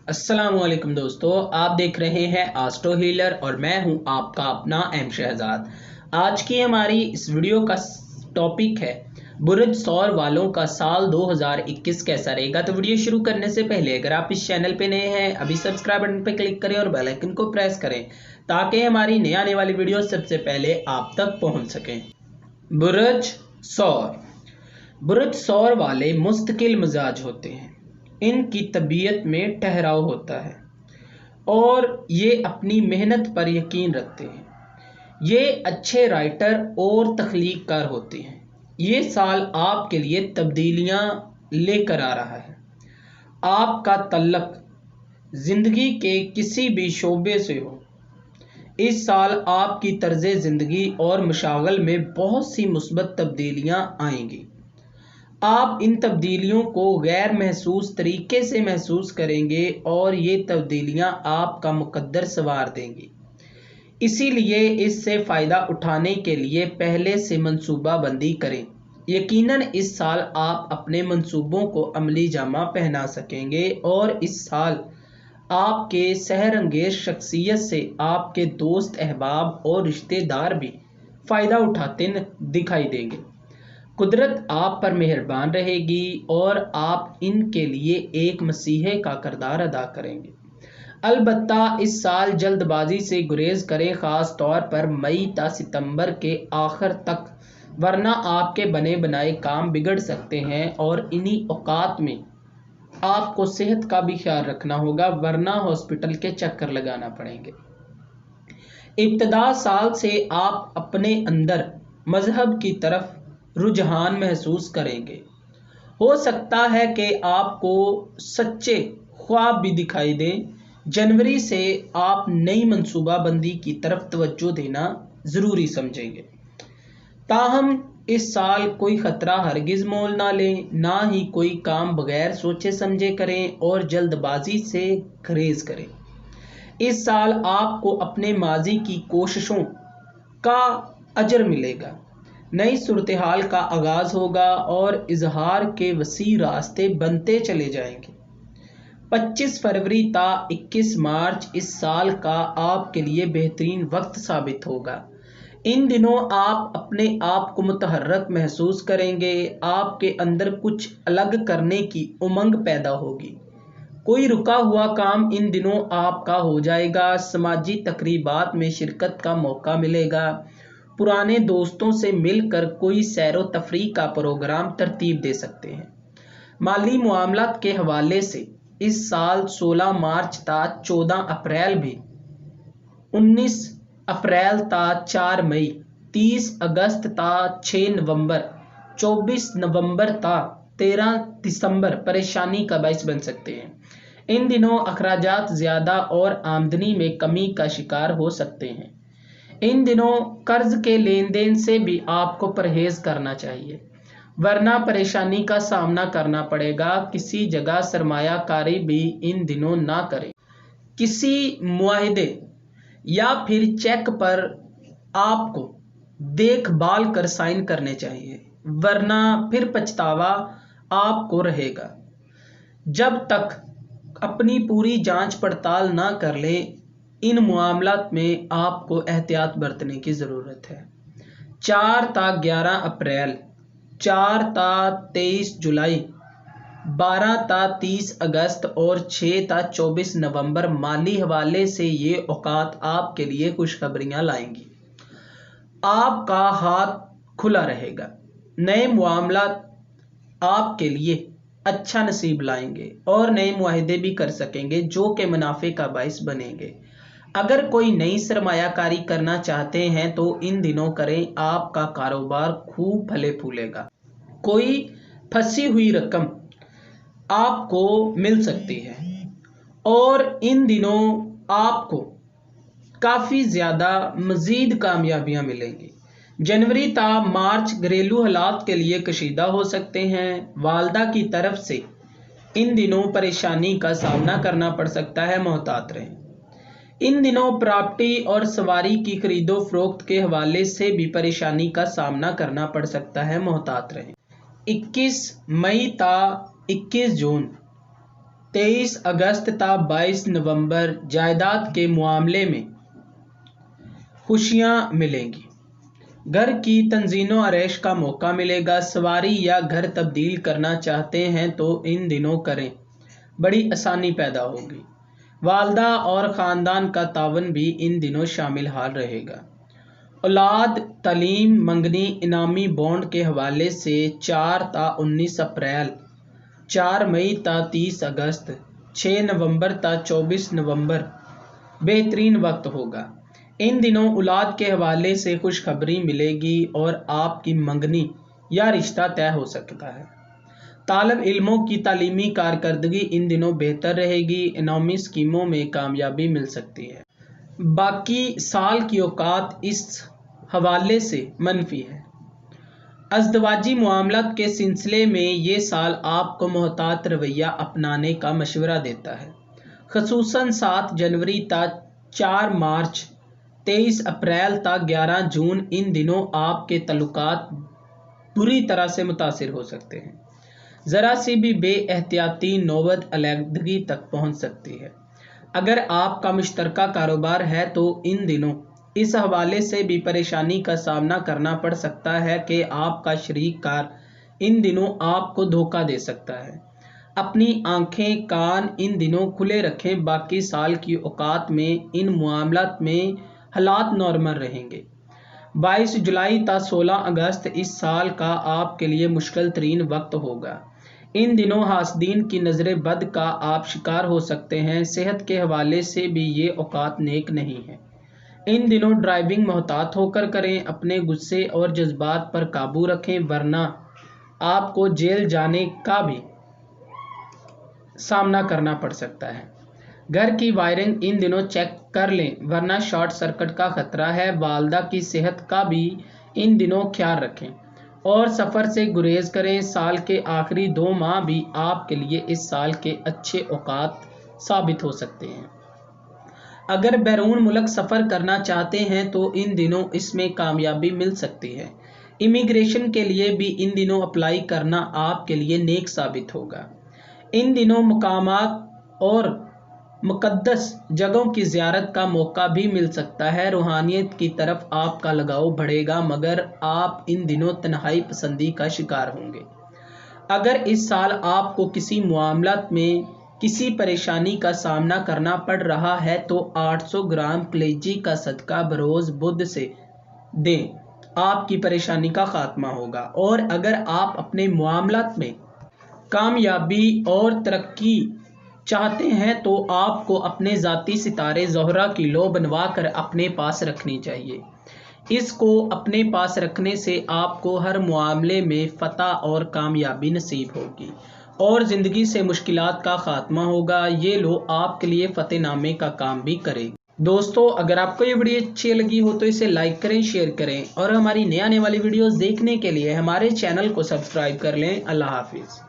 अस्सलाम वालेकुम दोस्तों, आप देख रहे हैं आस्ट्रो हीलर और मैं हूं आपका अपना एम शहजाद। आज की हमारी इस वीडियो का टॉपिक है बुर्ज सौर वालों का साल 2021 कैसा रहेगा। तो वीडियो शुरू करने से पहले अगर आप इस चैनल पे नए हैं अभी सब्सक्राइब बटन पे क्लिक करें और बेल आइकन को प्रेस करें ताकि हमारी नई आने वाली वीडियो सबसे पहले आप तक पहुंच सकें। बुर्ज सौर वाले मुस्तकिल मिजाज होते हैं। इनकी तबीयत में ठहराव होता है और ये अपनी मेहनत पर यकीन रखते हैं। ये अच्छे राइटर और तख्लीककार होते हैं। ये साल आपके लिए तब्दीलियां लेकर आ रहा है। आपका तल्लक ज़िंदगी के किसी भी शोबे से हो, इस साल आपकी तर्ज ज़िंदगी और मशागल में बहुत सी मुस्बत तब्दीलियां आएंगी। आप इन तब्दीलियों को गैर महसूस तरीके से महसूस करेंगे और ये तब्दीलियां आपका मुकद्दर संवार देंगी। इसीलिए इससे फ़ायदा उठाने के लिए पहले से मंसूबा बंदी करें। यकीनन इस साल आप अपने मंसूबों को अमली जामा पहना सकेंगे और इस साल आपके सहर अंगेज शख्सियत से आपके दोस्त अहबाब और रिश्तेदार भी फ़ायदा उठाते दिखाई देंगे। कुदरत आप पर मेहरबान रहेगी और आप इनके लिए एक मसीहे का किरदार अदा करेंगे। अलबत्ता इस साल जल्दबाजी से गुरेज करें, ख़ास तौर पर मई ता सितंबर के आखिर तक, वरना आपके बने बनाए काम बिगड़ सकते हैं और इन्हीं औकात में आपको सेहत का भी ख्याल रखना होगा, वरना हॉस्पिटल के चक्कर लगाना पड़ेंगे। इब्तदा साल से आप अपने अंदर मजहब की तरफ रुझान महसूस करेंगे। हो सकता है कि आपको सच्चे ख्वाब भी दिखाई दें। जनवरी से आप नई मंसूबा बंदी की तरफ तवज्जो देना ज़रूरी समझेंगे। ताहम इस साल कोई ख़तरा हरगिज़ मोल ना लें, ना ही कोई काम बगैर सोचे समझे करें और जल्दबाजी से गुरेज करें। इस साल आपको अपने माजी की कोशिशों का अजर मिलेगा। नई सूरत हाल का आगाज़ होगा और इजहार के वसी रास्ते बनते चले जाएंगे। 25 फरवरी ता 21 मार्च इस साल का आपके लिए बेहतरीन वक्त साबित होगा। इन दिनों आप अपने आप को मुतहर्रक महसूस करेंगे। आपके अंदर कुछ अलग करने की उमंग पैदा होगी। कोई रुका हुआ काम इन दिनों आपका हो जाएगा। समाजी तकरीबात में शिरकत का मौका मिलेगा। पुराने दोस्तों से मिलकर कोई सैरो तफरीह का प्रोग्राम तरतीब दे सकते हैं। माली मामलात के हवाले से इस साल 16 मार्च ता 14 अप्रैल भी, 19 अप्रैल ता 4 मई, 30 अगस्त ता 6 नवंबर, 24 नवंबर ता 13 दिसंबर परेशानी का बाइस बन सकते हैं। इन दिनों अखराजात ज़्यादा और आमदनी में कमी का शिकार हो सकते हैं। इन दिनों कर्ज के लेन देन से भी आपको परहेज करना चाहिए, वरना परेशानी का सामना करना पड़ेगा। किसी जगह सरमायाकारी भी इन दिनों ना करें। किसी मुआहदे या फिर चेक पर आपको देखभाल कर साइन करने चाहिए, वरना फिर पछतावा आपको रहेगा। जब तक अपनी पूरी जांच पड़ताल ना कर लें, इन मामलात में आपको एहतियात बरतने की ज़रूरत है। 4 ता 11 अप्रैल, 4 ता 23 जुलाई, 12 ता 30 अगस्त और 6 ता 24 नवंबर माली हवाले से ये औकात आपके लिए खुशखबरियाँ लाएंगी। आपका हाथ खुला रहेगा। नए मामलात आपके लिए अच्छा नसीब लाएंगे और नए मुआहदे भी कर सकेंगे जो कि मुनाफे का बाइस बनेंगे। अगर कोई नई सरमायाकारी करना चाहते हैं तो इन दिनों करें, आपका कारोबार खूब फले फूलेगा। कोई फंसी हुई रकम आपको मिल सकती है और इन दिनों आपको काफ़ी ज़्यादा मज़ीद कामयाबियाँ मिलेंगी। जनवरी ता मार्च घरेलू हालात के लिए कशीदा हो सकते हैं। वालदा की तरफ से इन दिनों परेशानी का सामना करना पड़ सकता है, मोहतात रहें। इन दिनों प्रॉपर्टी और सवारी की खरीदो फरोख्त के हवाले से भी परेशानी का सामना करना पड़ सकता है, मोहतात रहें। 21 मई ता 21 जून 23 अगस्त تا 22 नवंबर जायदाद के मामले में खुशियां मिलेंगी। घर की तंजीनो आरैश का मौका मिलेगा। सवारी या घर तब्दील करना चाहते हैं तो इन दिनों करें, बड़ी आसानी पैदा होगी। वालदा और ख़ानदान का तावन भी इन दिनों शामिल हाल रहेगा। औलाद, तालीम, मंगनी, इनामी बॉन्ड के हवाले से 4 ता 19 अप्रैल, 4 मई ता 30 अगस्त, 6 नवंबर ता 24 नवंबर बेहतरीन वक्त होगा। इन दिनों औलाद के हवाले से खुशखबरी मिलेगी और आपकी मंगनी या रिश्ता तय हो सकता है। तालिब इल्मों की तालीमी कारकर्दगी इन दिनों बेहतर रहेगी। इनामी स्कीमों में कामयाबी मिल सकती है। बाकी साल की औकात इस हवाले से मनफी है। अज़दवाजी मामलात के सिलसिले में ये साल आपको मोहतात रवैया अपनाने का मशवरा देता है। ख़ुसूसन 7 जनवरी ता 4 मार्च, 23 अप्रैल ता 11 जून इन दिनों आपके तल्लुकात बुरी तरह से मुतासिर हो सकते हैं। ज़रा सी भी बेएहतियाती नौबत अलहदगी तक पहुँच सकती है। अगर आपका मुश्तरका कारोबार है तो इन दिनों इस हवाले से भी परेशानी का सामना करना पड़ सकता है कि आपका शरीक कार इन दिनों आपको धोखा दे सकता है। अपनी आंखें कान इन दिनों खुले रखें। बाकी साल की औकात में इन मामलात में हालात नॉर्मल रहेंगे। 22 जुलाई ता 16 अगस्त इस साल का आपके लिए मुश्किल तरीन वक्त होगा। इन दिनों हासदीन की नज़र बद का आप शिकार हो सकते हैं। सेहत के हवाले से भी ये औकात नेक नहीं है। इन दिनों ड्राइविंग मोहतात होकर करें। अपने गुस्से और जज्बात पर काबू रखें, वरना आपको जेल जाने का भी सामना करना पड़ सकता है। घर की वायरिंग इन दिनों चेक कर लें, वरना शॉर्ट सर्किट का खतरा है। वालदा की सेहत का भी इन दिनों ख्याल रखें और सफ़र से गुरेज करें। साल के आखिरी 2 माह भी आपके लिए इस साल के अच्छे औकात साबित हो सकते हैं। अगर बैरून मुल्क सफ़र करना चाहते हैं तो इन दिनों इसमें कामयाबी मिल सकती है। इमिग्रेशन के लिए भी इन दिनों अप्लाई करना आपके लिए नेक साबित होगा। इन दिनों मकामात और मुक़द्दस जगहों की ज़ियारत का मौका भी मिल सकता है। रूहानियत की तरफ आपका लगाव बढ़ेगा, मगर आप इन दिनों तन्हाई पसंदी का शिकार होंगे। अगर इस साल आपको किसी मामलात में किसी परेशानी का सामना करना पड़ रहा है तो 800 ग्राम कलेजी का सदका बरोज़ बुध से दें, आपकी परेशानी का खात्मा होगा। और अगर आप अपने मामलात में कामयाबी और तरक्की चाहते हैं तो आपको अपने ज़ाती सितारे ज़ोहरा की लो बनवा कर अपने पास रखनी चाहिए। इसको अपने पास रखने से आपको हर मामले में फ़तह और कामयाबी नसीब होगी और ज़िंदगी से मुश्किलात का ख़ात्मा होगा। ये लो आपके लिए फ़तेहनामे का काम भी करेगी। दोस्तों, अगर आपको ये वीडियो अच्छी लगी हो तो इसे लाइक करें, शेयर करें और हमारी नए आने वाली वीडियोस देखने के लिए हमारे चैनल को सब्सक्राइब कर लें। अल्लाह हाफिज़।